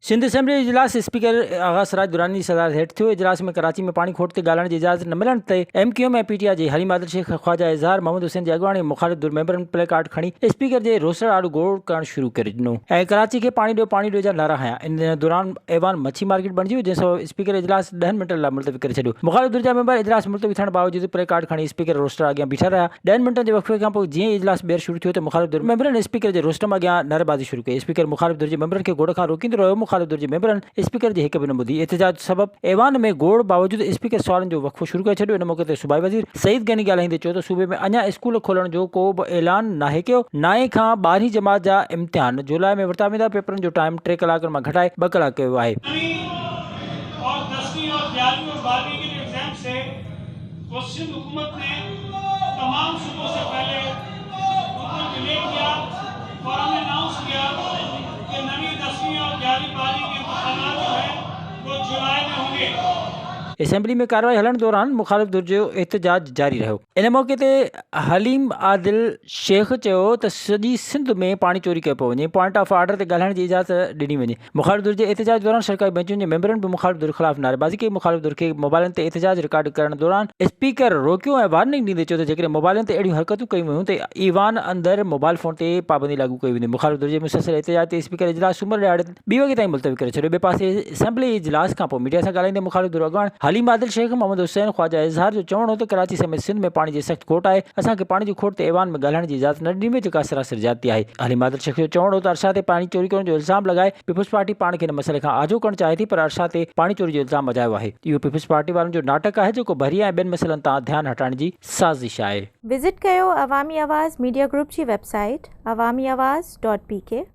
Sindh assembly इजलास speaker आगा सराज दुरानी सदारत हेठि थियो। इजलास में कराची में पानी खोट ते ॻाल्हाइण जी इजाज़त न मिलण ते MQM ऐं PTI जे हलीम आदिल शेख, ख्वाजा इज़हार, मोहम्मद हुसैन जी अॻवानी मुख़ालिफ़ धुर मेंबरनि प्ले कार्ड खणी स्पीकर जे रोस्टर आड़ू गोड़ करण शुरू करे ॾिनो ऐं कराची खे पाणी ॾियो जा नारा हया। इन दौरान ऐवान मच्छी मार्केट बणिजी वियो, जंहिं स्पीकर इजलास 10 मिंटनि लाइ मुलतवी करे छॾियो। मुख़ालिफ़ धुर जा मेंबर इजलास मुलतवी थियण बावजूद प्ले कार्ड खणी स्पीकर रोस्टर अॻियां बीठा रहिया। 10 मिंटनि जे वक़फ़े खां पोइ जीअं इजलास ॿीहर शुरू थियो त मुख़ालिफ़ धुर मेंबरनि स्पीकर जे रोस्टर में अॻियां नारेबाज़ी शुरू कई। स्पीकर मुख़ालिफ़ धुर जे मेंबरनि खे गोड़ खां रोकींदो रहियो। मुख़ालिफ़ धुर जे मेंबरनि स्पीकर जी हिक बि न ॿुधी। एहतजाज सबबि ऐवान में गोड़ बावजूद स्पीकर सुवालनि जो वक़फ़ो शुरू करे छॾियो। इन मौक़े ते सूबाई वज़ीर सईद गनी ॻाल्हाईंदे चयो त सूबे में अञा स्कूल खोलण जो को बि ऐलान नाहे कयो। 9 खां 12वीं जमात जा इम्तिहान जुलाई में वरिता वेंदा। पेपरनि जो टाइम 3 कलाकनि मां घटाए 2 कलाक कयो आहे। और 10वीं और 11वीं और 12वीं के एग्जाम से सिंध हुकूमत ने तमाम सूबों से पहले उनको डिले किया और हमने अनाउंस किया कि 9वीं 10वीं और 11वीं 12वीं के इम्तिहान जो है वो जुलाई में होंगे। असेंबली में कार्रवाई हलण दौरान मुख़ालिफ़ धुर जो एहतजाज जारी रहियो। इन मौक़े ते हलीम आदिल शेख चयो त सॼी सिंध में पाणी चोरी कयो पियो वञे। पॉइंट ऑफ ऑर्डर ते ॻाल्हाइण जी इजाज़त ॾिनी वञे। मुख़ालिफ़ धुर जे एहतजाज दौरान सरकारी बेंचुनि जे मेंबरनि बि मुख़ालिफ़ धुर ख़िलाफ़ नारेबाज़ी कई। मुख़ालिफ़ धुर खे मोबाइलनि ते एहतजाज रिकॉर्ड करण दौरान स्पीकर रोकियो ऐं वार्निंग ॾींदे चयो त जेकॾहिं मोबाइलनि ते अहिड़ियूं हरकतूं कयूं वयूं त ईवान अंदरि मोबाइल फ़ोन ते पाबंदी लागू कई वेंदी। मुख़ालिफ़ धुर जे मुसलसल एहतजाज ते स्पीकर इजलास सूमर ॾियारे 2 वॻे ताईं मुलतवी करे छॾियो। ॿिए पासे असेंबली इजलास खां पोइ मीडिया सां ॻाल्हाईंदे मुख़ालिफ़ धुर अॻवान हलीम आदिल शेख, मोहम्मद हुसैन, ख्वाजा इज़हार जो चवणो हो त कराची समेत सिंध में पाणी जी सख़्त खोट आहे। असांखे पाणी जी खोट ते ऐवान में ॻाल्हाइण जी इजाज़त न ॾिनी वई, जेका सरासर ज्यादती आहे। हलीम आदिल शेख जो चवणो हो त अरसा ते पाणी चोरी करण जो इल्ज़ाम लॻाए पीपुल्स पार्टी पाण खे इन मसइले खां आजो करणु चाहे थी, पर अरसा ते पाणी चोरी जो इल्ज़ाम वॼायो आहे। इहो पीपुल्स पार्टी वारनि जो नाटक आहे, जेको बहरिया ऐं ॿियनि मसइलनि तां ध्यानु हटाइण जी साज़िश आहे। विज़िट कयो अवामी आवाज़ मीडिया ग्रुप जी वेबसाइट awamiawaz.pk